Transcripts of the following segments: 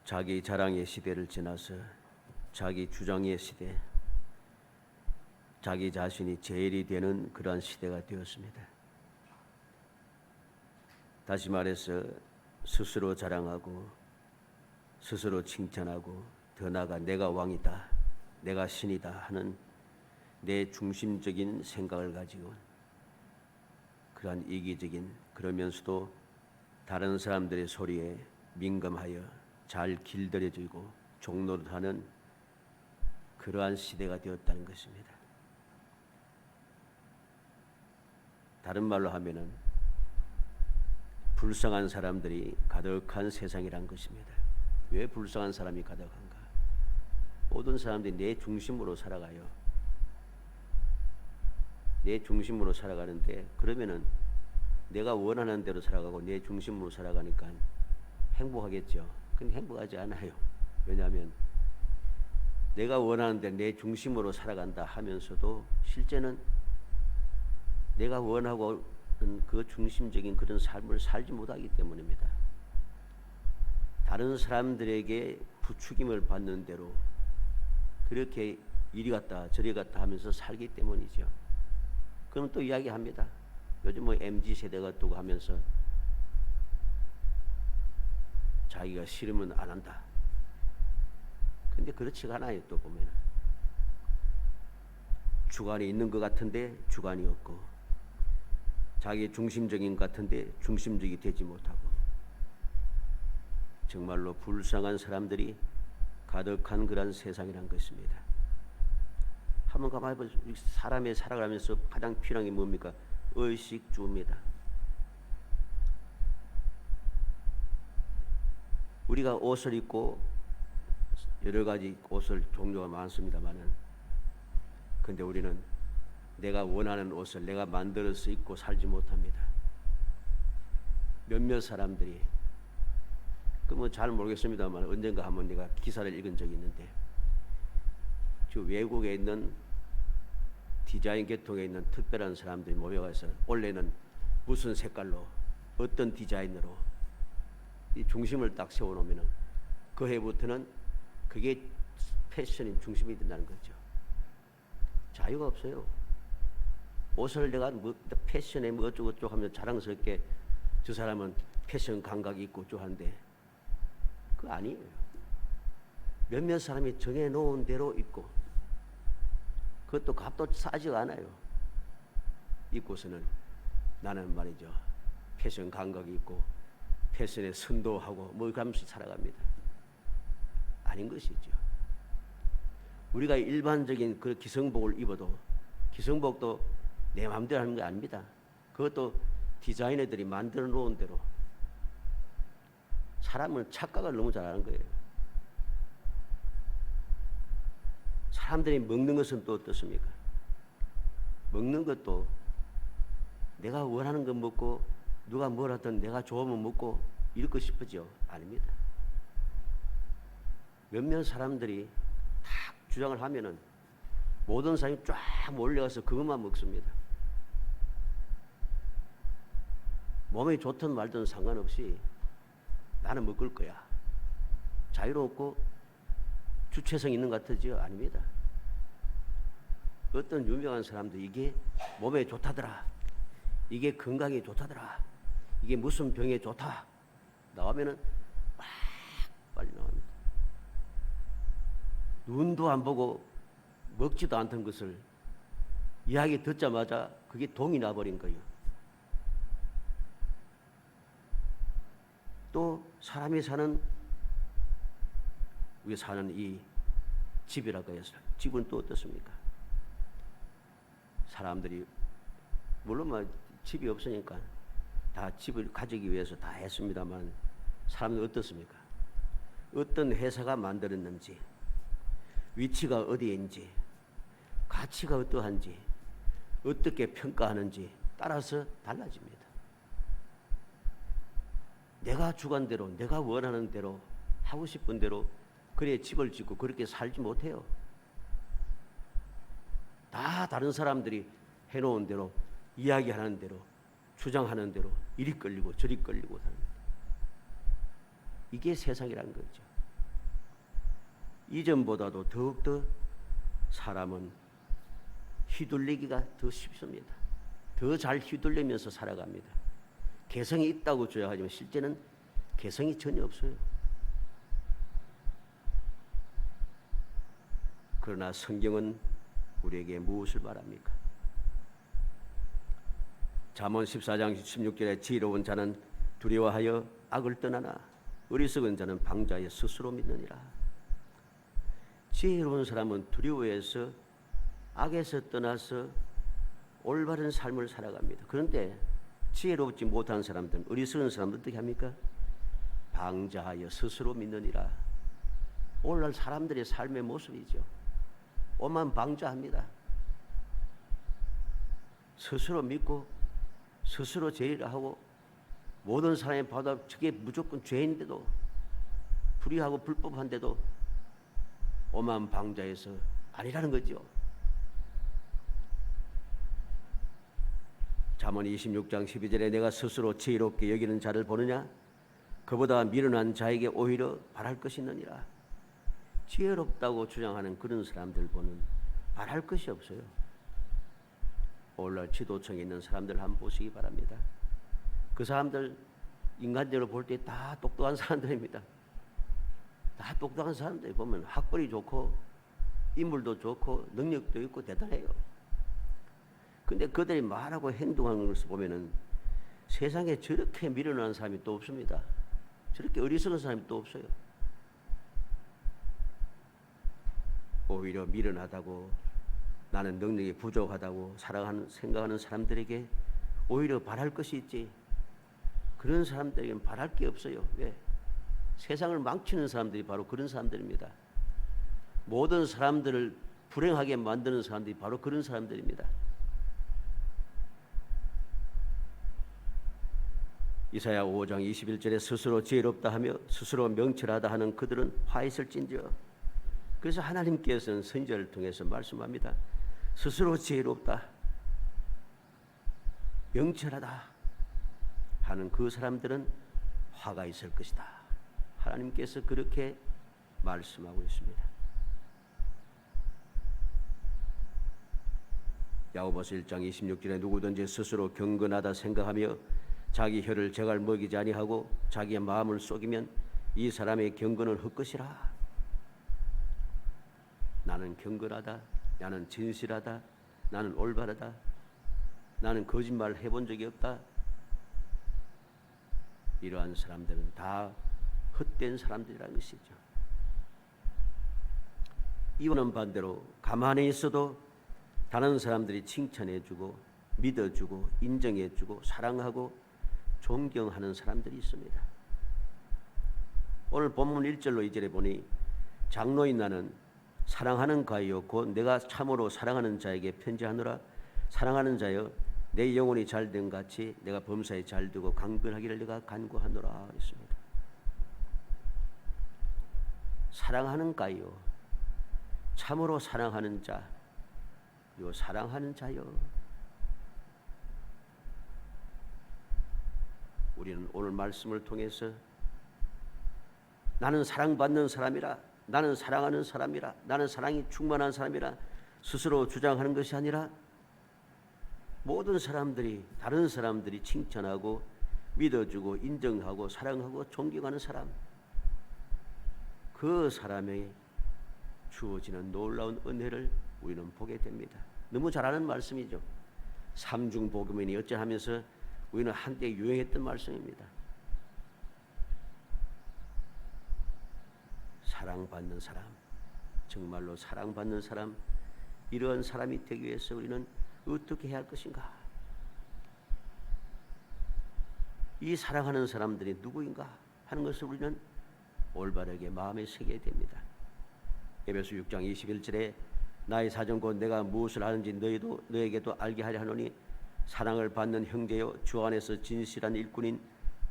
자기 자랑의 시대를 지나서 자기 주장의 시대, 자기 자신이 제일이 되는 그러한 시대가 되었습니다. 다시 말해서 스스로 자랑하고 스스로 칭찬하고 더 나아가 내가 왕이다, 내가 신이다 하는 내 중심적인 생각을 가지고 그러한 이기적인, 그러면서도 다른 사람들의 소리에 민감하여 잘 길들여지고 종노릇하는 그러한 시대가 되었다는 것입니다. 다른 말로 하면은 불쌍한 사람들이 가득한 세상이란 것입니다. 왜 불쌍한 사람이 가득한가? 모든 사람들이 내 중심으로 살아가요. 내 중심으로 살아가는데, 그러면은 내가 원하는 대로 살아가고 내 중심으로 살아가니까 행복하겠죠. 근데 행복하지 않아요. 왜냐하면 내가 원하는 대로 내 중심으로 살아간다 하면서도 실제는 내가 원하고 그 중심적인 그런 삶을 살지 못하기 때문입니다. 다른 사람들에게 부추김을 받는 대로 그렇게 이리 갔다 저리 갔다 하면서 살기 때문이죠. 그럼 또 이야기합니다. 요즘 뭐 MZ세대가 또 하면서 자기가 싫으면 안 한다. 근데 그렇지가 않아요. 또 보면 주관이 있는 것 같은데 주관이 없고, 자기 중심적인 것 같은데 중심적이 되지 못하고, 정말로 불쌍한 사람들이 가득한 그런 세상이란 것입니다. 한번 가만히 보세요. 사람이 살아가면서 가장 필요한 게 뭡니까? 의식주입니다. 우리가 옷을 입고 여러 가지 옷을 종류가 많습니다만은, 근데 우리는 내가 원하는 옷을 내가 만들어서 입고 살지 못합니다. 몇몇 사람들이 그 뭐 잘 모르겠습니다만 언젠가 한번 내가 기사를 읽은 적이 있는데, 저 외국에 있는 디자인 계통에 있는 특별한 사람들이 모여가서 원래는 무슨 색깔로 어떤 디자인으로 이 중심을 딱 세워놓으면은 그 해부터는 그게 패션의 중심이 된다는 거죠. 자유가 없어요. 옷을 내가 뭐 패션에 뭐 어쩌고저쩌고 하면 자랑스럽게 저 사람은 패션 감각이 있고 어쩌한데, 그거 아니에요. 몇몇 사람이 정해놓은 대로 입고, 그것도 값도 싸지가 않아요. 입고서는 나는 말이죠, 패션 감각이 있고 패션에 선도하고 뭐 그러면서 살아갑니다. 아닌 것이죠. 우리가 일반적인 그 기성복을 입어도 기성복도 내 마음대로 하는 게 아닙니다. 그것도 디자이너들이 만들어 놓은 대로. 사람은 착각을 너무 잘하는 거예요. 사람들이 먹는 것은 또 어떻습니까? 먹는 것도 내가 원하는 거 먹고 누가 뭘 하든 내가 좋으면 먹고 이렇게 싶어져? 아닙니다. 몇몇 사람들이 딱 주장을 하면은 모든 사람이 쫙 몰려가서 그것만 먹습니다. 몸에 좋든 말든 상관없이 나는 먹을 거야. 자유롭고 주체성 있는 것 같으죠? 아닙니다. 어떤 유명한 사람도 이게 몸에 좋다더라, 이게 건강에 좋다더라, 이게 무슨 병에 좋다 나오면은 막 빨리 나옵니다. 눈도 안 보고 먹지도 않던 것을 이야기 듣자마자 그게 동이 나버린 거예요. 또 사람이 사는, 우리 사는 이 집이라고 해서 집은 또 어떻습니까? 사람들이 물론 뭐 집이 없으니까 다 집을 가지기 위해서 다 했습니다만, 사람들이 어떻습니까? 어떤 회사가 만들었는지, 위치가 어디인지, 가치가 어떠한지, 어떻게 평가하는지 따라서 달라집니다. 내가 주관대로, 내가 원하는 대로, 하고 싶은 대로 그래 집을 짓고 그렇게 살지 못해요. 다 다른 사람들이 해놓은 대로, 이야기하는 대로, 주장하는 대로 이리 끌리고 저리 끌리고 삽니다. 이게 세상이라는 거죠. 이전보다도 더욱더 사람은 휘둘리기가 더 쉽습니다. 더 잘 휘둘리면서 살아갑니다. 개성이 있다고 주장하지만 실제는 개성이 전혀 없어요. 그러나 성경은 우리에게 무엇을 말합니까? 잠언 14장 16절에 지혜로운 자는 두려워하여 악을 떠나나 어리석은 자는 방자에 스스로 믿느니라. 지혜로운 사람은 두려워해서 악에서 떠나서 올바른 삶을 살아갑니다. 그런데 지혜롭지 못한 사람들은, 어리석은 사람들은 어떻게 합니까? 방자하여 스스로 믿느니라. 오늘날 사람들의 삶의 모습이죠. 오만 방자합니다. 스스로 믿고 스스로 제의를 하고 모든 사람이 봐도 저게 무조건 죄인데도, 불의하고 불법한데도 오만 방자에서 아니라는 거죠. 잠언 26장 12절에 내가 스스로 지혜롭게 여기는 자를 보느냐? 그보다 미련한 자에게 오히려 바랄 것이 있느니라. 지혜롭다고 주장하는 그런 사람들 보는 바랄 것이 없어요. 오늘날 지도층에 있는 사람들 한번 보시기 바랍니다. 그 사람들 인간적으로 볼 때 다 똑똑한 사람들입니다. 다 똑똑한 사람들 보면 학벌이 좋고 인물도 좋고 능력도 있고 대단해요. 근데 그들이 말하고 행동하는 것을 보면은 세상에 저렇게 미련한 사람이 또 없습니다. 저렇게 어리석은 사람이 또 없어요. 오히려 미련하다고, 나는 능력이 부족하다고 생각하는 사람들에게 오히려 바랄 것이 있지, 그런 사람들에게는 바랄 게 없어요. 왜? 세상을 망치는 사람들이 바로 그런 사람들입니다. 모든 사람들을 불행하게 만드는 사람들이 바로 그런 사람들입니다. 이사야 5장 21절에 스스로 지혜롭다 하며 스스로 명철하다 하는 그들은 화 있을진저. 그래서 하나님께서는 선지자를 통해서 말씀합니다. 스스로 지혜롭다, 명철하다 하는 그 사람들은 화가 있을 것이다. 하나님께서 그렇게 말씀하고 있습니다. 야고보서 1장 26절에 누구든지 스스로 경건하다 생각하며 자기 혀를 제갈 먹이지 아니하고 자기의 마음을 속이면 이 사람의 경건은 헛것이라. 나는 경건하다, 나는 진실하다, 나는 올바르다, 나는 거짓말 해본 적이 없다. 이러한 사람들은 다 헛된 사람들이라는 것이죠. 이와는 반대로 가만히 있어도 다른 사람들이 칭찬해주고 믿어주고 인정해주고 사랑하고 존경하는 사람들이 있습니다. 오늘 본문 1절로 2절에 보니 장로인 나는 사랑하는 가이요 곧 내가 참으로 사랑하는 자에게 편지하노라. 사랑하는 자여 내 영혼이 잘된 같이 내가 범사에 잘되고 강건하기를 내가 간구하노라 했습니다. 사랑하는 가이요, 참으로 사랑하는 자, 그리고 사랑하는 자여. 우리는 오늘 말씀을 통해서 나는 사랑받는 사람이라, 나는 사랑하는 사람이라, 나는 사랑이 충만한 사람이라 스스로 주장하는 것이 아니라 모든 사람들이, 다른 사람들이 칭찬하고 믿어주고 인정하고 사랑하고 존경하는 사람, 그 사람에게 주어지는 놀라운 은혜를 우리는 보게 됩니다. 너무 잘 아는 말씀이죠. 삼중복음이니 어찌하면서 우리는 한때 유행했던 말씀입니다. 사랑받는 사람, 정말로 사랑받는 사람, 이러한 사람이 되기 위해서 우리는 어떻게 해야 할 것인가? 이 사랑하는 사람들이 누구인가 하는 것을 우리는 올바르게 마음에 새겨야 됩니다. 에베소 6장 21절에 나의 사정 곧 내가 무엇을 하는지 너에게도 알게 하려 하노니 사랑을 받는 형제여 주 안에서 진실한 일꾼인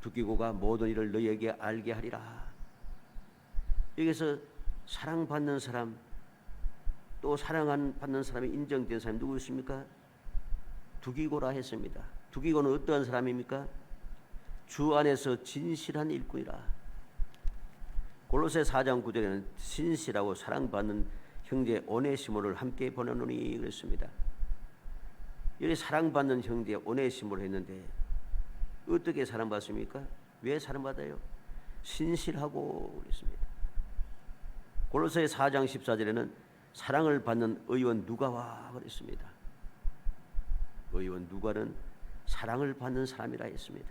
두기고가 모든 일을 너희에게 알게 하리라. 여기서 사랑받는 사람, 또 사랑받는 사람이 인정된 사람이 누구 있습니까? 두기고라 했습니다. 두기고는 어떠한 사람입니까? 주 안에서 진실한 일꾼이라. 골로새 4장 9절에는 신실하고 사랑받는 형제 오네시모를 함께 보내노니 그랬습니다. 여기 사랑받는 형제 오네시모를 했는데 어떻게 사랑받습니까? 왜 사랑받아요? 신실하고 그랬습니다. 골로새 4장 14절에는 사랑을 받는 의원 누가와 그랬습니다. 의원 누가는 사랑을 받는 사람이라 했습니다.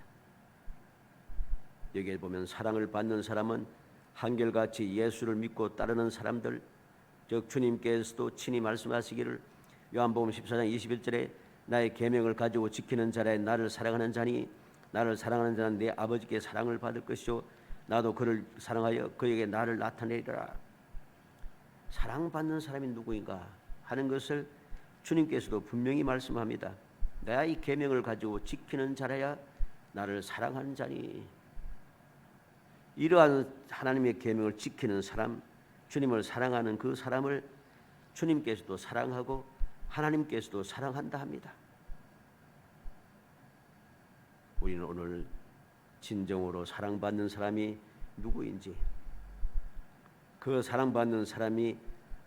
여기에 보면 사랑을 받는 사람은 한결같이 예수를 믿고 따르는 사람들, 즉 주님께서도 친히 말씀하시기를 요한복음 14장 21절에 나의 계명을 가지고 지키는 자라에 나를 사랑하는 자니 나를 사랑하는 자는 내 아버지께 사랑을 받을 것이요 나도 그를 사랑하여 그에게 나를 나타내리라. 사랑받는 사람이 누구인가 하는 것을 주님께서도 분명히 말씀합니다. 나의 계명을 가지고 지키는 자라야 나를 사랑하는 자니. 이러한 하나님의 계명을 지키는 사람, 주님을 사랑하는 그 사람을 주님께서도 사랑하고 하나님께서도 사랑한다 합니다. 우리는 오늘 진정으로 사랑받는 사람이 누구인지, 그 사랑받는 사람이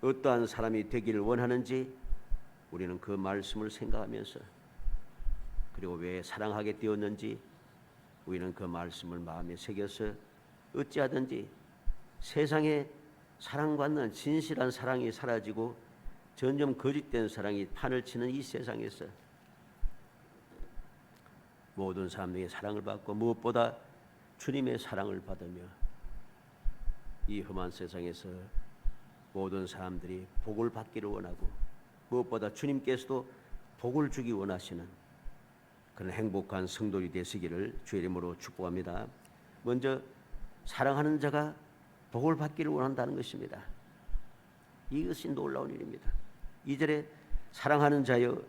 어떠한 사람이 되기를 원하는지 우리는 그 말씀을 생각하면서, 그리고 왜 사랑하게 되었는지 우리는 그 말씀을 마음에 새겨서 어찌하든지 세상에 사랑받는 진실한 사랑이 사라지고 점점 거짓된 사랑이 판을 치는 이 세상에서 모든 사람에게 사랑을 받고 무엇보다 주님의 사랑을 받으며 이 험한 세상에서 모든 사람들이 복을 받기를 원하고 무엇보다 주님께서도 복을 주기 원하시는 그런 행복한 성도들이 되시기를 주의 이름으로 축복합니다. 먼저 사랑하는 자가 복을 받기를 원한다는 것입니다. 이것이 놀라운 일입니다. 2절에 사랑하는 자여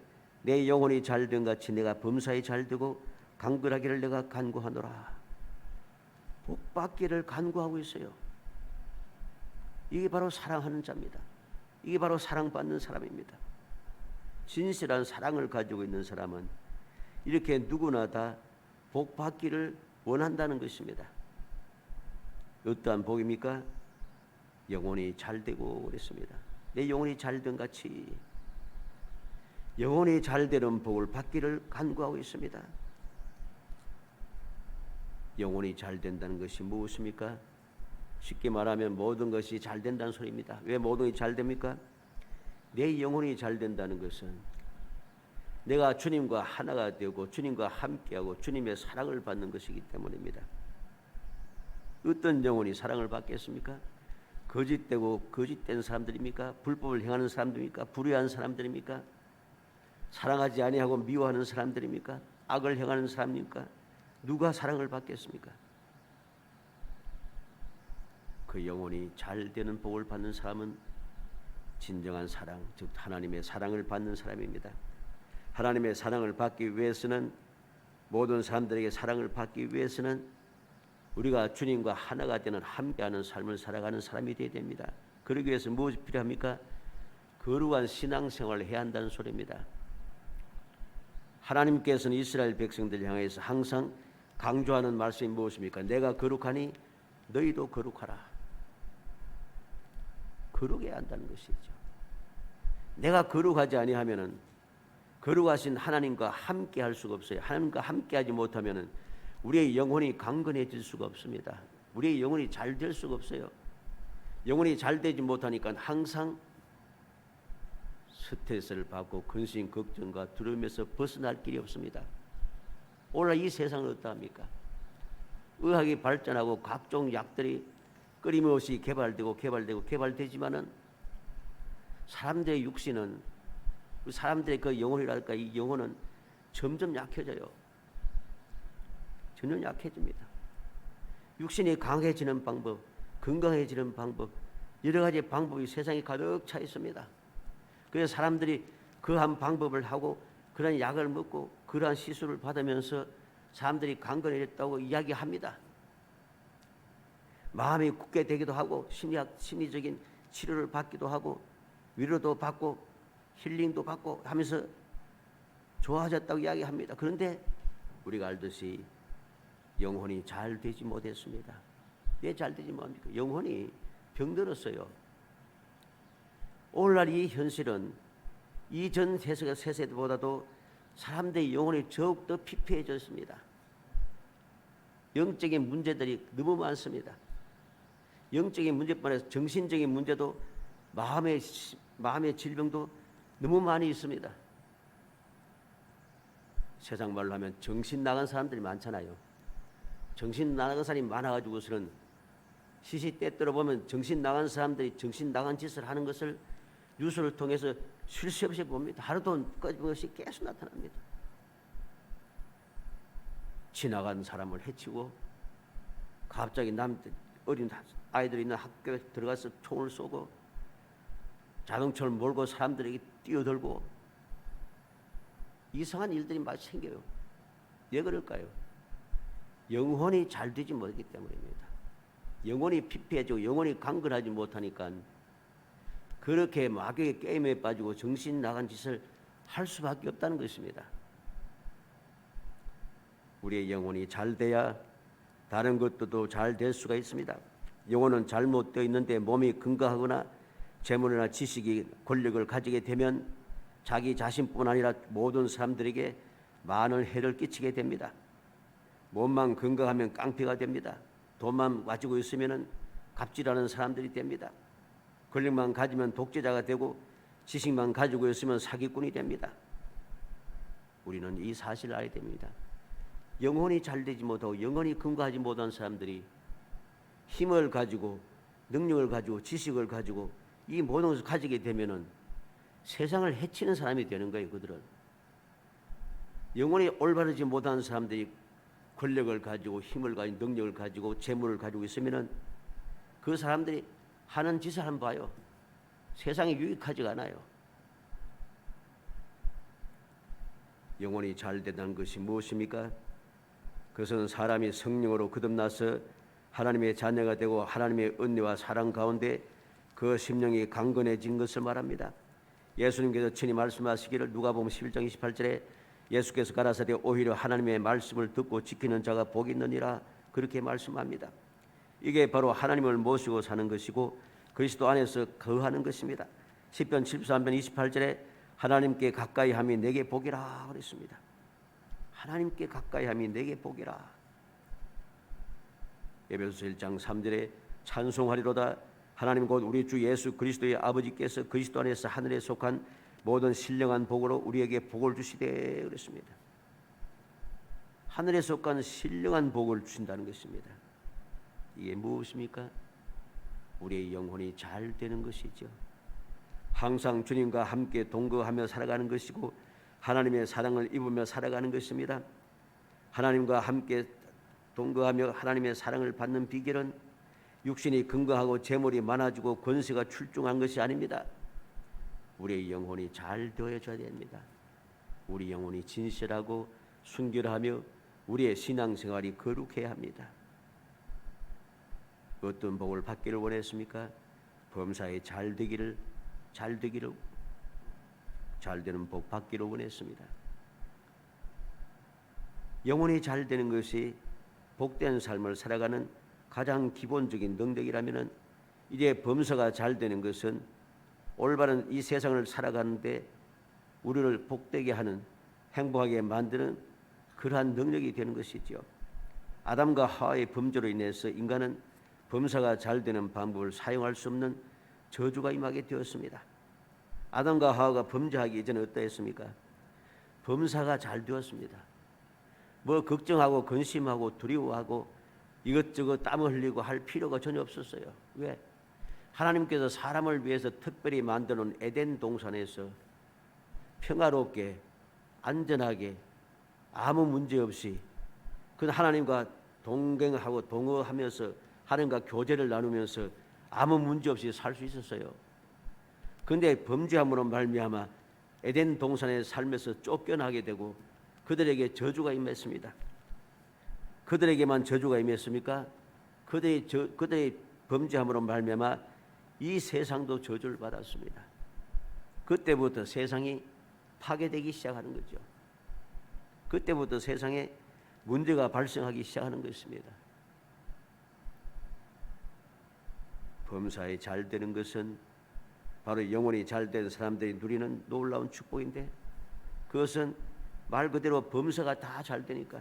내 영혼이 잘된 같이 내가 범사에 잘되고 강건하기를 내가 간구하노라. 복 받기를 간구하고 있어요. 이게 바로 사랑하는 자입니다. 이게 바로 사랑받는 사람입니다. 진실한 사랑을 가지고 있는 사람은 이렇게 누구나 다 복 받기를 원한다는 것입니다. 어떠한 복입니까? 영혼이 잘되고 그랬습니다. 내 영혼이 잘된 같이 영혼이 잘되는 복을 받기를 간구하고 있습니다. 영혼이 잘된다는 것이 무엇입니까? 쉽게 말하면 모든 것이 잘된다는 소리입니다. 왜 모든 것이 잘됩니까? 내 영혼이 잘된다는 것은 내가 주님과 하나가 되고 주님과 함께하고 주님의 사랑을 받는 것이기 때문입니다. 어떤 영혼이 사랑을 받겠습니까? 거짓되고 거짓된 사람들입니까? 불법을 행하는 사람들입니까? 불의한 사람들입니까? 사랑하지 아니하고 미워하는 사람들입니까? 악을 행하는 사람입니까? 누가 사랑을 받겠습니까? 그 영혼이 잘 되는 복을 받는 사람은 진정한 사랑, 즉 하나님의 사랑을 받는 사람입니다. 하나님의 사랑을 받기 위해서는 모든 사람들에게 사랑을 받기 위해서는 우리가 주님과 하나가 되는 함께하는 삶을 살아가는 사람이 되어야 됩니다. 그러기 위해서 무엇이 필요합니까? 거룩한 신앙생활을 해야 한다는 소리입니다. 하나님께서는 이스라엘 백성들을 향해서 항상 강조하는 말씀이 무엇입니까? 내가 거룩하니 너희도 거룩하라. 거룩해야 한다는 것이죠. 내가 거룩하지 아니하면은 거룩하신 하나님과 함께 할 수가 없어요. 하나님과 함께 하지 못하면은 우리의 영혼이 강건해질 수가 없습니다. 우리의 영혼이 잘 될 수가 없어요. 영혼이 잘 되지 못하니까 항상 스트레스를 받고 근심, 걱정과 두려움에서 벗어날 길이 없습니다. 오늘 이 세상은 어떠합니까? 의학이 발전하고 각종 약들이 끊임없이 개발되지만은 사람들의 육신은 사람들의 그 영혼이랄까 이 영혼은 점점 약해져요. 점점 약해집니다. 육신이 강해지는 방법, 건강해지는 방법, 여러 가지 방법이 세상에 가득 차 있습니다. 그래서 사람들이 그러한 방법을 하고 그런 약을 먹고 그러한 시술을 받으면서 사람들이 강건해졌다고 이야기합니다. 마음이 굳게 되기도 하고 심리적인 치료를 받기도 하고 위로도 받고 힐링도 받고 하면서 좋아졌다고 이야기합니다. 그런데 우리가 알듯이 영혼이 잘 되지 못했습니다. 왜 잘 되지 뭡니까? 영혼이 병들었어요. 오늘날 이 현실은 이전 세세보다도 사람들의 영혼이 더욱더 피폐해졌습니다. 영적인 문제들이 너무 많습니다. 영적인 문제뿐 아니라 정신적인 문제도 마음의 질병도 너무 많이 있습니다. 세상 말로 하면 정신 나간 사람들이 많잖아요. 정신 나간 사람이 많아가지고서는 시시때때로 보면 정신 나간 사람들이 정신 나간 짓을 하는 것을 뉴스를 통해서 쉴 새 없이 봅니다. 하루도 꺼진 것이 계속 나타납니다. 지나간 사람을 해치고 갑자기 어린 아이들이 있는 학교에 들어가서 총을 쏘고 자동차를 몰고 사람들에게 뛰어들고 이상한 일들이 많이 생겨요. 왜 그럴까요? 영혼이 잘 되지 못하기 때문입니다. 영혼이 피폐해지고 영혼이 강건하지 못하니까 그렇게 마귀의 게임에 빠지고 정신 나간 짓을 할 수밖에 없다는 것입니다. 우리의 영혼이 잘 돼야 다른 것도 잘 될 수가 있습니다. 영혼은 잘못되어 있는데 몸이 건강하거나 재물이나 지식이 권력을 가지게 되면 자기 자신뿐 아니라 모든 사람들에게 많은 해를 끼치게 됩니다. 몸만 건강하면 깡패가 됩니다. 돈만 가지고 있으면 갑질하는 사람들이 됩니다. 권력만 가지면 독재자가 되고 지식만 가지고 있으면 사기꾼이 됩니다. 우리는 이 사실을 알아야 됩니다. 영혼이 잘 되지 못하고 영혼이 건강하지 못한 사람들이 힘을 가지고 능력을 가지고 지식을 가지고 이 모든 것을 가지게 되면은 세상을 해치는 사람이 되는 거예요. 그들은 영혼이 올바르지 못한 사람들이 권력을 가지고 힘을 가지고 능력을 가지고 재물을 가지고 있으면은 그 사람들이 하는 짓을 한번 봐요. 세상에 유익하지가 않아요. 영혼이 잘 된다는 것이 무엇입니까? 그것은 사람이 성령으로 거듭나서 하나님의 자녀가 되고 하나님의 은혜와 사랑 가운데 그 심령이 강건해진 것을 말합니다. 예수님께서 친히 말씀하시기를 누가복음 11장 28절에 예수께서 가라사대 오히려 하나님의 말씀을 듣고 지키는 자가 복이 있느니라 그렇게 말씀합니다. 이게 바로 하나님을 모시고 사는 것이고 그리스도 안에서 거하는 것입니다. 시편 73편 28절에 하나님께 가까이 함이 내게 복이라 그랬습니다. 하나님께 가까이 함이 내게 복이라. 에베소서 1장 3절에 찬송하리로다 하나님 곧 우리 주 예수 그리스도의 아버지께서 그리스도 안에서 하늘에 속한 모든 신령한 복으로 우리에게 복을 주시되 그랬습니다. 하늘에 속한 신령한 복을 주신다는 것입니다. 이게 무엇입니까? 우리의 영혼이 잘 되는 것이죠. 항상 주님과 함께 동거하며 살아가는 것이고 하나님의 사랑을 입으며 살아가는 것입니다. 하나님과 함께 동거하며 하나님의 사랑을 받는 비결은 육신이 건강하고 재물이 많아지고 권세가 출중한 것이 아닙니다. 우리의 영혼이 잘 되어져야 됩니다. 우리 영혼이 진실하고 순결하며 우리의 신앙생활이 거룩해야 합니다. 어떤 복을 받기를 원했습니까? 범사에 잘 되는 복 받기를 원했습니다. 영혼이 잘 되는 것이 복된 삶을 살아가는 가장 기본적인 능력이라면은 이제 범사가 잘 되는 것은 올바른 이 세상을 살아가는데 우리를 복되게 하는 행복하게 만드는 그러한 능력이 되는 것이죠. 아담과 하와의 범죄로 인해서 인간은 범사가 잘 되는 방법을 사용할 수 없는 저주가 임하게 되었습니다. 아담과 하와가 범죄하기 이전에 어떠했습니까? 범사가 잘 되었습니다. 뭐 걱정하고 근심하고 두려워하고 이것저것 땀을 흘리고 할 필요가 전혀 없었어요. 왜? 하나님께서 사람을 위해서 특별히 만드는 에덴 동산에서 평화롭게 안전하게 아무 문제 없이 그 하나님과 동행하고 동어하면서 하나님과 교제를 나누면서 아무 문제 없이 살 수 있었어요. 그런데 범죄함으로 말미암아 에덴 동산에 살면서 쫓겨나게 되고 그들에게 저주가 임했습니다. 그들에게만 저주가 임했습니까? 그들의 범죄함으로 말미암아 이 세상도 저주를 받았습니다. 그때부터 세상이 파괴되기 시작하는 거죠. 그때부터 세상에 문제가 발생하기 시작하는 것입니다. 범사에 잘 되는 것은 바로 영혼이 잘 된 사람들이 누리는 놀라운 축복인데, 그것은 말 그대로 범사가 다 잘 되니까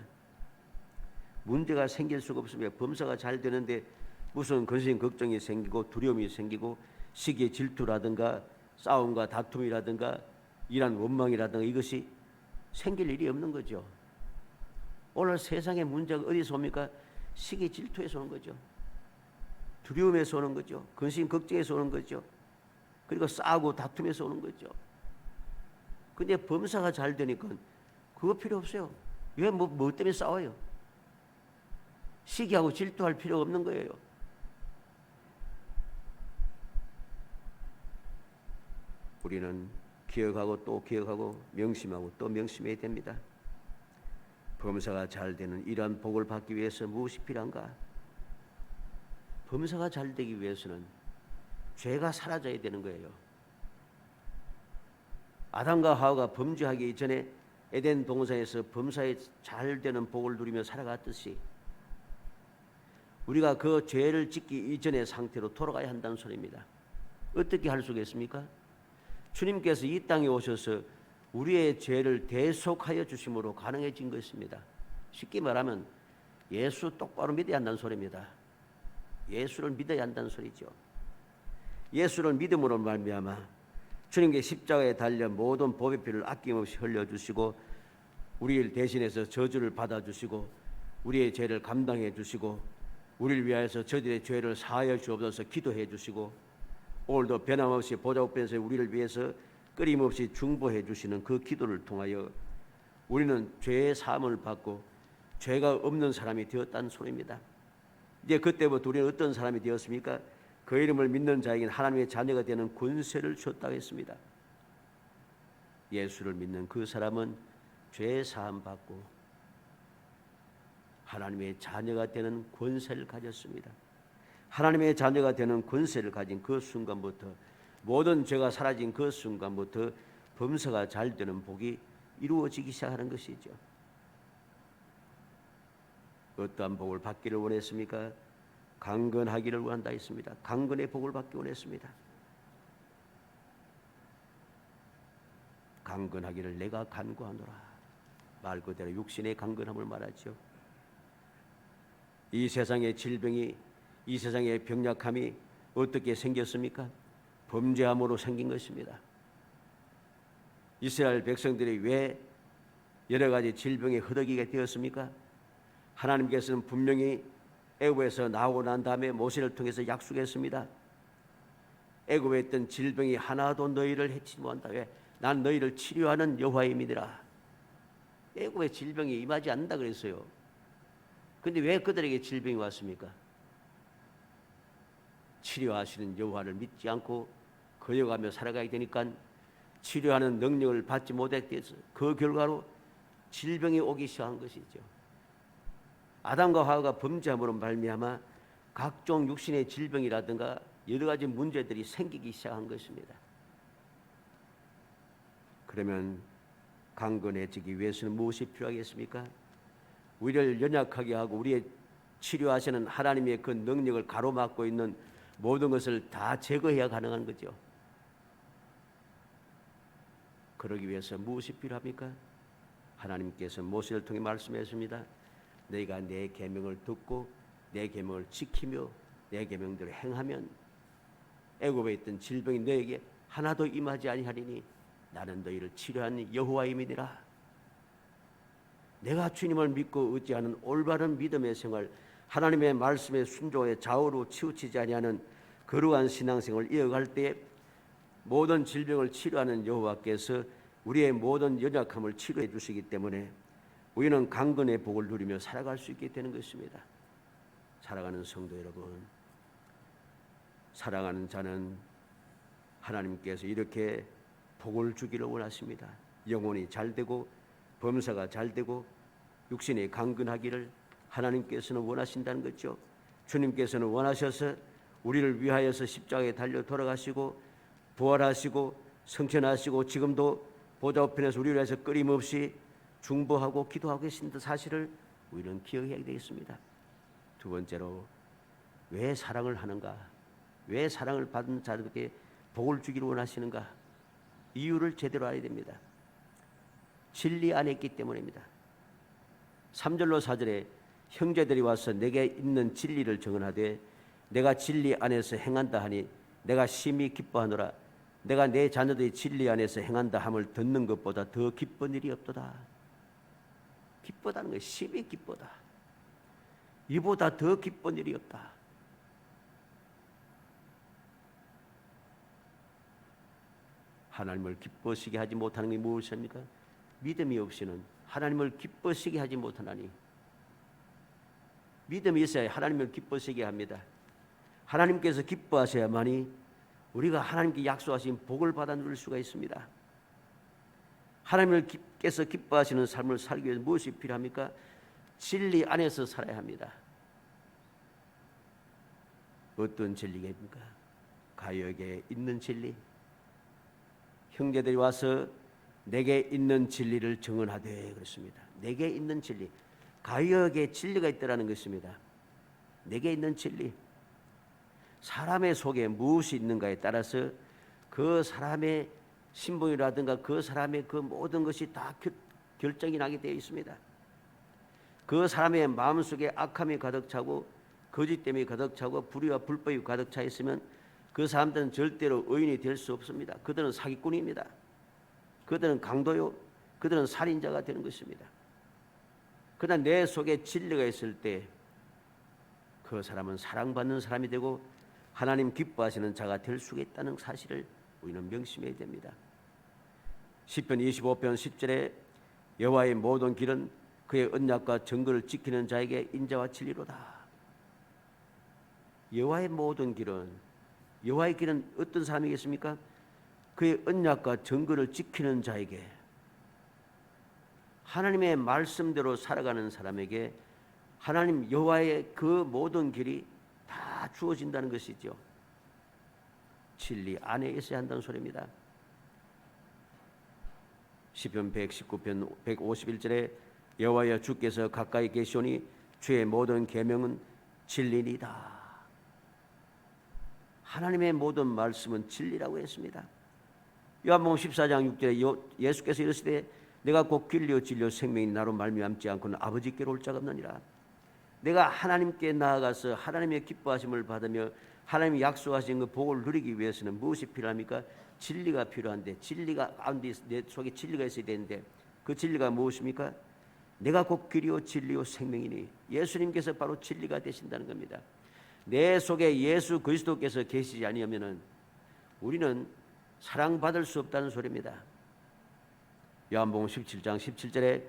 문제가 생길 수가 없습니다. 범사가 잘 되는데 무슨 근심 걱정이 생기고 두려움이 생기고 시기의 질투라든가 싸움과 다툼이라든가 이란 원망이라든가 이것이 생길 일이 없는 거죠. 오늘 세상의 문제가 어디서 옵니까? 시기 질투에서 오는 거죠. 두려움에서 오는 거죠. 근심 걱정에서 오는 거죠. 그리고 싸우고 다툼에서 오는 거죠. 근데 범사가 잘 되니까 그거 필요 없어요. 왜 뭐 때문에 싸워요? 시기하고 질투할 필요가 없는 거예요. 우리는 기억하고 또 기억하고 명심하고 또 명심해야 됩니다. 범사가 잘 되는 이러한 복을 받기 위해서 무엇이 필요한가? 범사가 잘 되기 위해서는 죄가 사라져야 되는 거예요. 아담과 하와가 범죄하기 이전에 에덴 동산에서 범사에 잘 되는 복을 누리며 살아갔듯이 우리가 그 죄를 짓기 이전의 상태로 돌아가야 한다는 소리입니다. 어떻게 할 수가 있습니까? 주님께서 이 땅에 오셔서 우리의 죄를 대속하여 주심으로 가능해진 것입니다. 쉽게 말하면 예수 똑바로 믿어야 한다는 소리입니다. 예수를 믿어야 한다는 소리죠. 예수를 믿음으로 말미암아 주님께 십자가에 달려 모든 보배 피를 아낌없이 흘려주시고 우리를 대신해서 저주를 받아주시고 우리의 죄를 감당해 주시고 우리를 위하여서 저들의 죄를 사하여 주옵소서 기도해 주시고 오늘도 변함없이 보좌우편에서 우리를 위해서 끊임없이 중보해 주시는 그 기도를 통하여 우리는 죄의 사함을 받고 죄가 없는 사람이 되었다는 소리입니다. 이제 그때부터 우리는 어떤 사람이 되었습니까? 그 이름을 믿는 자에게는 하나님의 자녀가 되는 권세를 줬다고 했습니다. 예수를 믿는 그 사람은 죄 사함 받고 하나님의 자녀가 되는 권세를 가졌습니다. 하나님의 자녀가 되는 권세를 가진 그 순간부터 모든 죄가 사라진 그 순간부터 범사가 잘 되는 복이 이루어지기 시작하는 것이죠. 어떠한 복을 받기를 원했습니까? 강건하기를 원한다 했습니다. 강건의 복을 받기 원했습니다. 강건하기를 내가 간구하노라. 말 그대로 육신의 강건함을 말하죠. 이 세상의 질병이 이 세상의 병약함이 어떻게 생겼습니까? 범죄함으로 생긴 것입니다. 이스라엘 백성들이 왜 여러 가지 질병에 허덕이게 되었습니까? 하나님께서는 분명히 애굽에서 나오고 난 다음에 모세를 통해서 약속했습니다. 애굽에 있던 질병이 하나도 너희를 해치지 못한다. 왜? 난 너희를 치료하는 여호와임이니라. 애굽에 질병이 임하지 않는다 그랬어요. 근데 왜 그들에게 질병이 왔습니까? 치료하시는 여호와를 믿지 않고 거역하며 살아가게 되니까 치료하는 능력을 받지 못했기 때문에 그 결과로 질병이 오기 시작한 것이죠. 아담과 하와가 범죄함으로 말미암아 각종 육신의 질병이라든가 여러 가지 문제들이 생기기 시작한 것입니다. 그러면 강건해지기 위해서는 무엇이 필요하겠습니까? 우리를 연약하게 하고 우리의 치료하시는 하나님의 그 능력을 가로막고 있는 모든 것을 다 제거해야 가능한 거죠. 그러기 위해서 무엇이 필요합니까? 하나님께서 모세를 통해 말씀했습니다. 너희가 내 계명을 듣고 내 계명을 지키며 내 계명대로 행하면 애굽에 있던 질병이 너에게 하나도 임하지 아니하리니 나는 너희를 치료하는 여호와임이니라. 내가 주님을 믿고 의지하는 올바른 믿음의 생활, 하나님의 말씀에 순종해 좌우로 치우치지 아니하는 거룩한 신앙생활을 이어갈 때 모든 질병을 치료하는 여호와께서 우리의 모든 연약함을 치료해 주시기 때문에 우리는 강건의 복을 누리며 살아갈 수 있게 되는 것입니다. 사랑하는 성도 여러분, 사랑하는 자는 하나님께서 이렇게 복을 주기를 원하십니다. 영혼이 잘되고 범사가 잘되고 육신이 강건하기를 하나님께서는 원하신다는 거죠. 주님께서는 원하셔서 우리를 위하여서 십자가에 달려 돌아가시고 부활하시고 성천하시고 지금도 보좌 우편에서 우리를 위해서 끊임없이 중보하고 기도하고 계신 사실을 우리는 기억해야 되겠습니다. 두 번째로 왜 사랑을 하는가? 왜 사랑을 받은 자들에게 복을 주기를 원하시는가? 이유를 제대로 알아야 됩니다. 진리 안에 있기 때문입니다. 3절로 4절에 형제들이 와서 내게 있는 진리를 증언하되 내가 진리 안에서 행한다 하니 내가 심히 기뻐하노라. 내가 내 자녀들이 진리 안에서 행한다 함을 듣는 것보다 더 기쁜 일이 없도다. 기쁘다는 것이 심히 기쁘다. 이보다 더 기쁜 일이 없다. 하나님을 기뻐시게 하지 못하는 게 무엇입니까? 믿음이 없이는 하나님을 기뻐시게 하지 못하나니, 믿음이 있어야 하나님을 기뻐시게 합니다. 하나님께서 기뻐하셔야만이 우리가 하나님께 약속하신 복을 받아 누릴 수가 있습니다. 하나님께서 기뻐하시는 삶을 살기 위해서 무엇이 필요합니까? 진리 안에서 살아야 합니다. 어떤 진리입니까? 가요에게 있는 진리. 형제들이 와서 내게 있는 진리를 증언하되 그렇습니다. 내게 있는 진리. 가요에게 진리가 있다라는 것입니다. 내게 있는 진리. 사람의 속에 무엇이 있는가에 따라서 그 사람의 신분이라든가 그 사람의 그 모든 것이 다 결정이 나게 되어 있습니다. 그 사람의 마음속에 악함이 가득 차고 거짓됨이 가득 차고 불의와 불법이 가득 차 있으면 그 사람들은 절대로 의인이 될 수 없습니다. 그들은 사기꾼입니다. 그들은 강도요, 그들은 살인자가 되는 것입니다. 그러나 내 속에 진리가 있을 때 그 사람은 사랑받는 사람이 되고 하나님 기뻐하시는 자가 될 수가 있다는 사실을 우리는 명심해야 됩니다. 시편 25편 10절에 여호와의 모든 길은 그의 언약과 정거를 지키는 자에게 인자와 진리로다. 여호와의 모든 길은, 여호와의 길은 어떤 사람이겠습니까? 그의 언약과 정거를 지키는 자에게, 하나님의 말씀대로 살아가는 사람에게 하나님 여호와의 그 모든 길이 다 주어진다는 것이죠. 진리 안에 있어야 한다는 소리입니다. 시편 119편 151절에 여호와여 주께서 가까이 계시오니 주의 모든 계명은 진리니이다. 하나님의 모든 말씀은 진리라고 했습니다. 요한복음 14장 6절에 예수께서 이르시되 내가 곧 길이요 진리요 생명이 나로 말미암지 않고는 아버지께로 올 자가 없느니라. 내가 하나님께 나아가서 하나님의 기뻐하심을 받으며 하나님이 약속하신 그 복을 누리기 위해서는 무엇이 필요합니까? 진리가 필요한데, 진리가 가운데 내 속에 진리가 있어야 되는데 그 진리가 무엇입니까? 내가 곧 길이요 진리요 생명이니, 예수님께서 바로 진리가 되신다는 겁니다. 내 속에 예수 그리스도께서 계시지 아니하면은 우리는 사랑받을 수 없다는 소리입니다. 요한복음 17장 17절에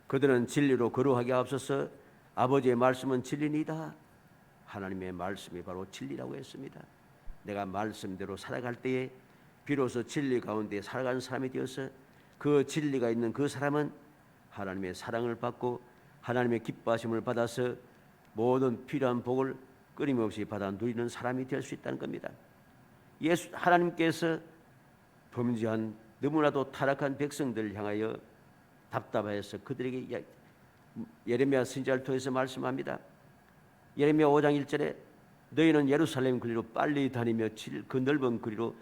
그들은 진리로 거룩하게 하옵소서 아버지의 말씀은 진리니이다. 하나님의 말씀이 바로 진리라고 했습니다. 내가 말씀대로 살아갈 때에 비로소 진리 가운데 살아가는 사람이 되어서 그 진리가 있는 그 사람은 하나님의 사랑을 받고 하나님의 기뻐하심을 받아서 모든 필요한 복을 끊임없이 받아 누리는 사람이 될 수 있다는 겁니다. 하나님께서 범죄한 너무나도 타락한 백성들을 향하여 답답하여서 그들에게 예레미야 선지자를 통해서 말씀합니다. 예레미야 5장 1절에 너희는 예루살렘 거리로 빨리 다니며 그 넓은 거리로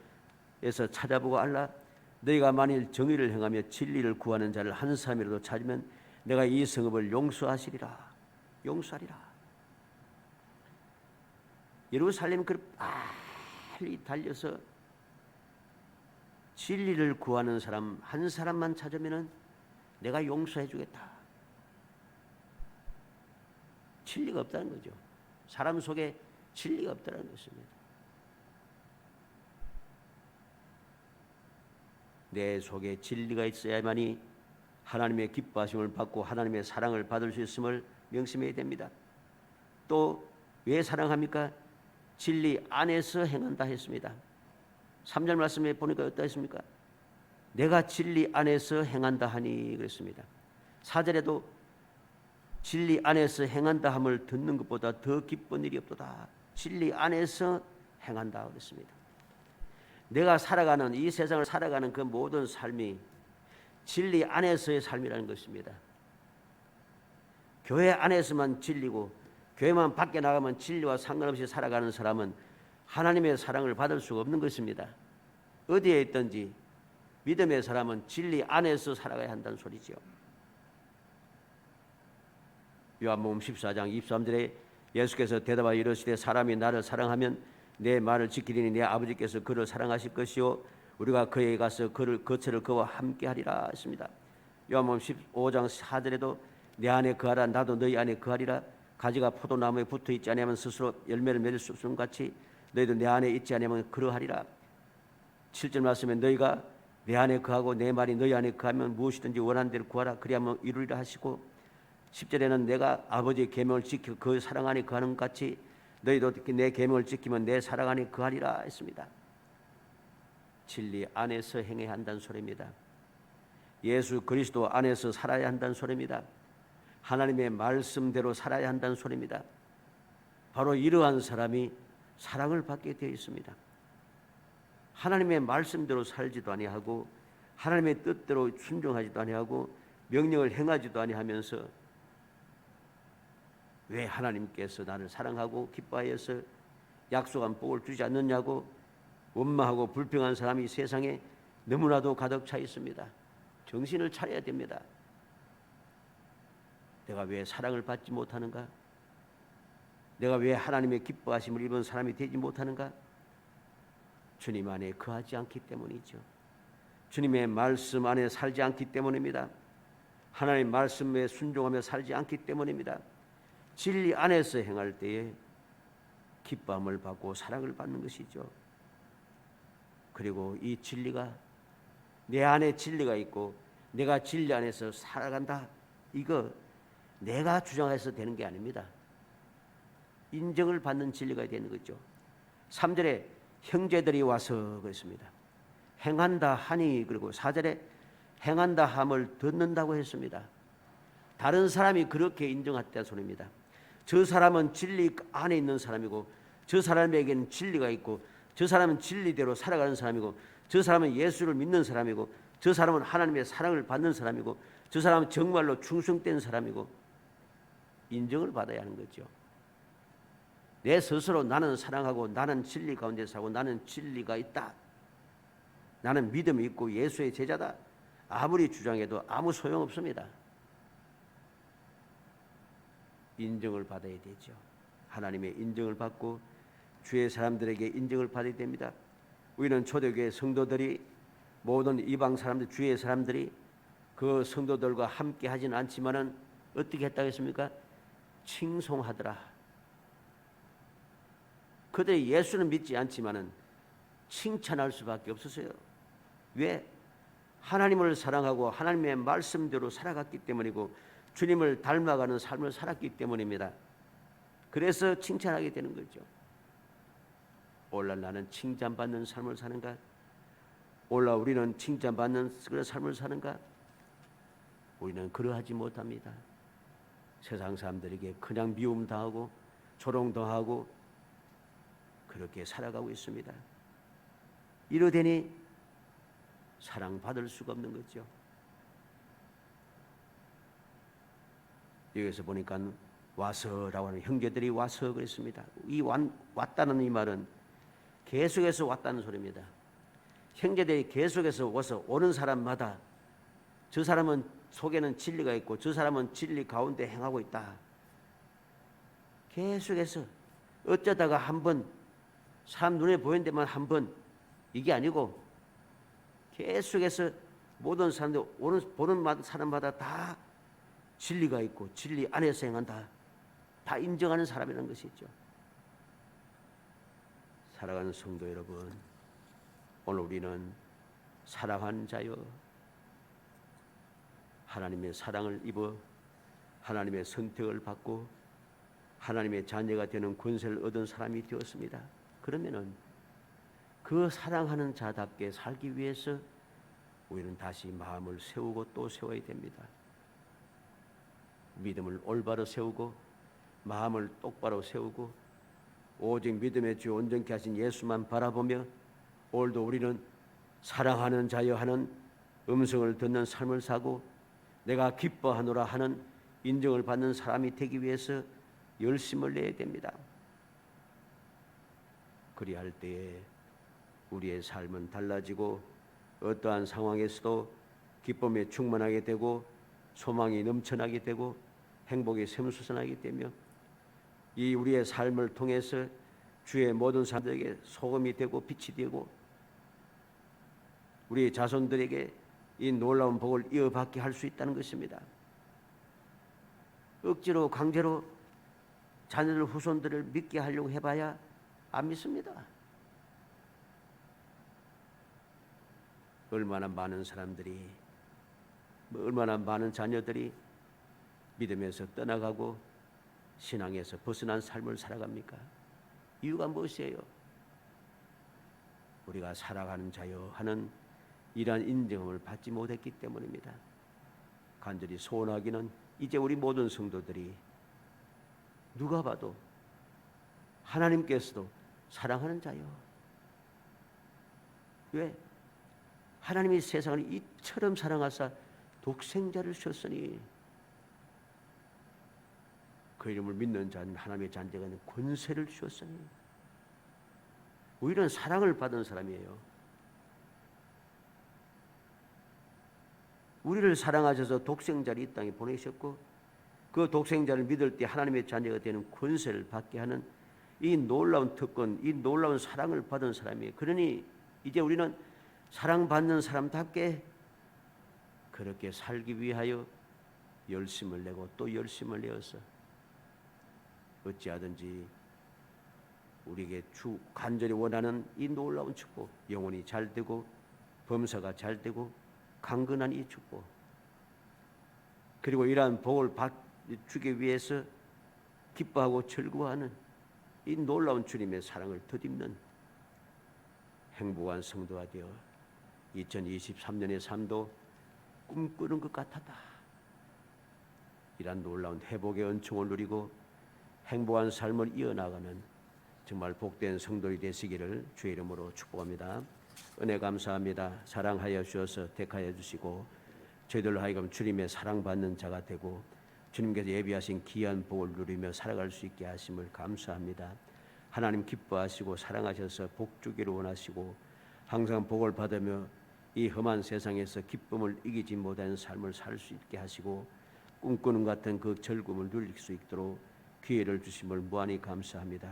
에서 찾아보고 알라. 너희가 만일 정의를 행하며 진리를 구하는 자를 한 사람이라도 찾으면 내가 이 성읍을 용서하시리라. 용서하리라. 예루살렘 거리 빨리 달려서 진리를 구하는 사람 한 사람만 찾으면은 내가 용서해 주겠다. 진리가 없다는 거죠. 사람 속에 진리가 없다는 것입니다. 내 속에 진리가 있어야만이 하나님의 기뻐하심을 받고 하나님의 사랑을 받을 수 있음을 명심해야 됩니다. 또 왜 사랑합니까? 진리 안에서 행한다 했습니다. 3절 말씀에 보니까 어떠했습니까? 내가 진리 안에서 행한다 하니 그랬습니다. 4절에도 진리 안에서 행한다 함을 듣는 것보다 더 기쁜 일이 없도다. 진리 안에서 행한다 그랬습니다. 내가 살아가는 이 세상을 살아가는 그 모든 삶이 진리 안에서의 삶이라는 것입니다. 교회 안에서만 진리고 교회만 밖에 나가면 진리와 상관없이 살아가는 사람은 하나님의 사랑을 받을 수가 없는 것입니다. 어디에 있든지 믿음의 사람은 진리 안에서 살아가야 한다는 소리지요. 요한복음 14장 23절에 예수께서 대답하여 이르시되 사람이 나를 사랑하면 내 말을 지키리니 내 아버지께서 그를 사랑하실 것이요 우리가 그에게 가서 그를 거처를 그와 함께 하리라 했습니다. 요한복음 15장 4절에도 내 안에 거하라 나도 너희 안에 거하리라. 가지가 포도나무에 붙어 있지 않으면 스스로 열매를 맺을 수 없음 같이 너희도 내 안에 있지 않으면 그러하리라. 7절 말씀에 너희가 내 안에 거하고 내 말이 너희 안에 거하면 무엇이든지 원하는 대로 구하라 그리하면 이루리라 하시고 10절에는 내가 아버지의 계명을 지켜 그 사랑 안에 거하는 것 같이 너희도 내 계명을 지키면 내 사랑 안에 거하리라 했습니다. 진리 안에서 행해야 한다는 소리입니다. 예수 그리스도 안에서 살아야 한다는 소리입니다. 하나님의 말씀대로 살아야 한다는 소리입니다. 바로 이러한 사람이 사랑을 받게 되어 있습니다. 하나님의 말씀대로 살지도 아니하고 하나님의 뜻대로 순종하지도 아니하고 명령을 행하지도 아니하면서 왜 하나님께서 나를 사랑하고 기뻐하여서 약속한 복을 주지 않느냐고 원망하고 불평한 사람이 세상에 너무나도 가득 차 있습니다. 정신을 차려야 됩니다. 내가 왜 사랑을 받지 못하는가? 내가 왜 하나님의 기뻐하심을 입은 사람이 되지 못하는가? 주님 안에 거하지 않기 때문이죠. 주님의 말씀 안에 살지 않기 때문입니다. 하나님의 말씀에 순종하며 살지 않기 때문입니다. 진리 안에서 행할 때에 기뻐함을 받고 사랑을 받는 것이죠. 그리고 이 진리가 내 안에 진리가 있고 내가 진리 안에서 살아간다. 이거 내가 주장해서 되는 게 아닙니다. 인정을 받는 진리가 되는 거죠. 3절에 형제들이 와서 그랬습니다. 행한다 하니 그리고 4절에 행한다 함을 듣는다고 했습니다. 다른 사람이 그렇게 인정했다는 소리입니다. 저 사람은 진리 안에 있는 사람이고 저 사람에게는 진리가 있고 저 사람은 진리대로 살아가는 사람이고 저 사람은 예수를 믿는 사람이고 저 사람은 하나님의 사랑을 받는 사람이고 저 사람은 정말로 충성된 사람이고 인정을 받아야 하는 거죠. 내 스스로 나는 사랑하고 나는 진리 가운데 살고 나는 진리가 있다. 나는 믿음이 있고 예수의 제자다. 아무리 주장해도 아무 소용없습니다. 인정을 받아야 되죠. 하나님의 인정을 받고 주의 사람들에게 인정을 받아야 됩니다. 우리는 초대교회 성도들이 모든 이방 사람들 주의 사람들이 그 성도들과 함께 하지는 않지만은 어떻게 했다고 했습니까? 칭송하더라. 그들이 예수는 믿지 않지만은 칭찬할 수밖에 없었어요. 왜? 하나님을 사랑하고 하나님의 말씀대로 살아갔기 때문이고 주님을 닮아가는 삶을 살았기 때문입니다. 그래서 칭찬하게 되는 거죠. 오늘 나는 칭찬받는 삶을 사는가? 오늘 우리는 칭찬받는 그런 삶을 사는가? 우리는 그러하지 못합니다. 세상 사람들에게 그냥 미움당하고 조롱당하고 그렇게 살아가고 있습니다. 이러되니 사랑받을 수가 없는 거죠. 여기서 보니까 와서라고 하는 형제들이 와서 그랬습니다. 이 왔다는 이 말은 계속해서 왔다는 소리입니다. 형제들이 계속해서 와서 오는 사람마다 저 사람은 속에는 진리가 있고 저 사람은 진리 가운데 행하고 있다. 계속해서 어쩌다가 한번 사람 눈에 보이는 데만 한번 이게 아니고 계속해서 모든 사람들 보는 사람마다 다 진리가 있고 진리 안에서 행한다. 다 인정하는 사람이라는 것이죠. 사랑하는 성도 여러분, 오늘 우리는 사랑하는 자여 하나님의 사랑을 입어 하나님의 선택을 받고 하나님의 자녀가 되는 권세를 얻은 사람이 되었습니다. 그러면은 그 사랑하는 자답게 살기 위해서 우리는 다시 마음을 세우고 또 세워야 됩니다. 믿음을 올바로 세우고 마음을 똑바로 세우고 오직 믿음의 주 온전케 하신 예수만 바라보며 오늘도 우리는 사랑하는 자여 하는 음성을 듣는 삶을 사고 내가 기뻐하노라 하는 인정을 받는 사람이 되기 위해서 열심을 내야 됩니다. 그리할 때에 우리의 삶은 달라지고 어떠한 상황에서도 기쁨에 충만하게 되고 소망이 넘쳐나게 되고 행복이 샘솟아나게 되며 이 우리의 삶을 통해서 주의 모든 사람들에게 소금이 되고 빛이 되고 우리 자손들에게 이 놀라운 복을 이어받게 할 수 있다는 것입니다. 억지로 강제로 자녀들 후손들을 믿게 하려고 해봐야 안 믿습니다. 얼마나 많은 사람들이 얼마나 많은 자녀들이 믿음에서 떠나가고 신앙에서 벗어난 삶을 살아갑니까? 이유가 무엇이에요? 우리가 살아가는 자여 하는 이러한 인정을 받지 못했기 때문입니다. 간절히 소원하기는 이제 우리 모든 성도들이 누가 봐도 하나님께서도 사랑하는 자여. 왜? 하나님이 세상을 이처럼 사랑하사 독생자를 주셨으니 그 이름을 믿는 자는 하나님의 자녀가 권세를 주셨으니 우리는 사랑을 받은 사람이에요. 우리를 사랑하셔서 독생자를 이 땅에 보내셨고 그 독생자를 믿을 때 하나님의 자녀가 되는 권세를 받게 하는 이 놀라운 특권, 이 놀라운 사랑을 받은 사람이에요. 그러니 이제 우리는 사랑받는 사람답게 그렇게 살기 위하여 열심을 내고 또 열심을 내어서 어찌하든지 우리에게 간절히 원하는 이 놀라운 축복, 영혼이 잘 되고 범사가 잘 되고 강건한 이 축복, 그리고 이러한 복을 주기 위해서 기뻐하고 즐거워하는 이 놀라운 주님의 사랑을 덧입는 행복한 성도가 되어 2023년의 삶도 꿈꾸는 것 같았다. 이러한 놀라운 회복의 은총을 누리고 행복한 삶을 이어나가는 정말 복된 성도이 되시기를 주의 이름으로 축복합니다. 은혜 감사합니다. 사랑하여 주셔서 택하여 주시고 저희들로 하여금 주님의 사랑받는 자가 되고 주님께서 예비하신 귀한 복을 누리며 살아갈 수 있게 하심을 감사합니다. 하나님 기뻐하시고 사랑하셔서 복 주기를 원하시고 항상 복을 받으며 이 험한 세상에서 기쁨을 이기지 못하는 삶을 살 수 있게 하시고 꿈꾸는 같은 그 즐거움을 누릴 수 있도록 기회를 주심을 무한히 감사합니다.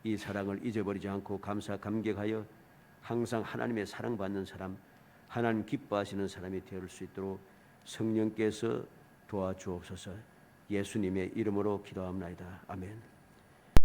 이 사랑을 잊어버리지 않고 감사 감격하여 항상 하나님의 사랑받는 사람, 하나님 기뻐하시는 사람이 되을 수 있도록 성령께서 도와주옵소서. 예수님의 이름으로 기도합니다. 아멘.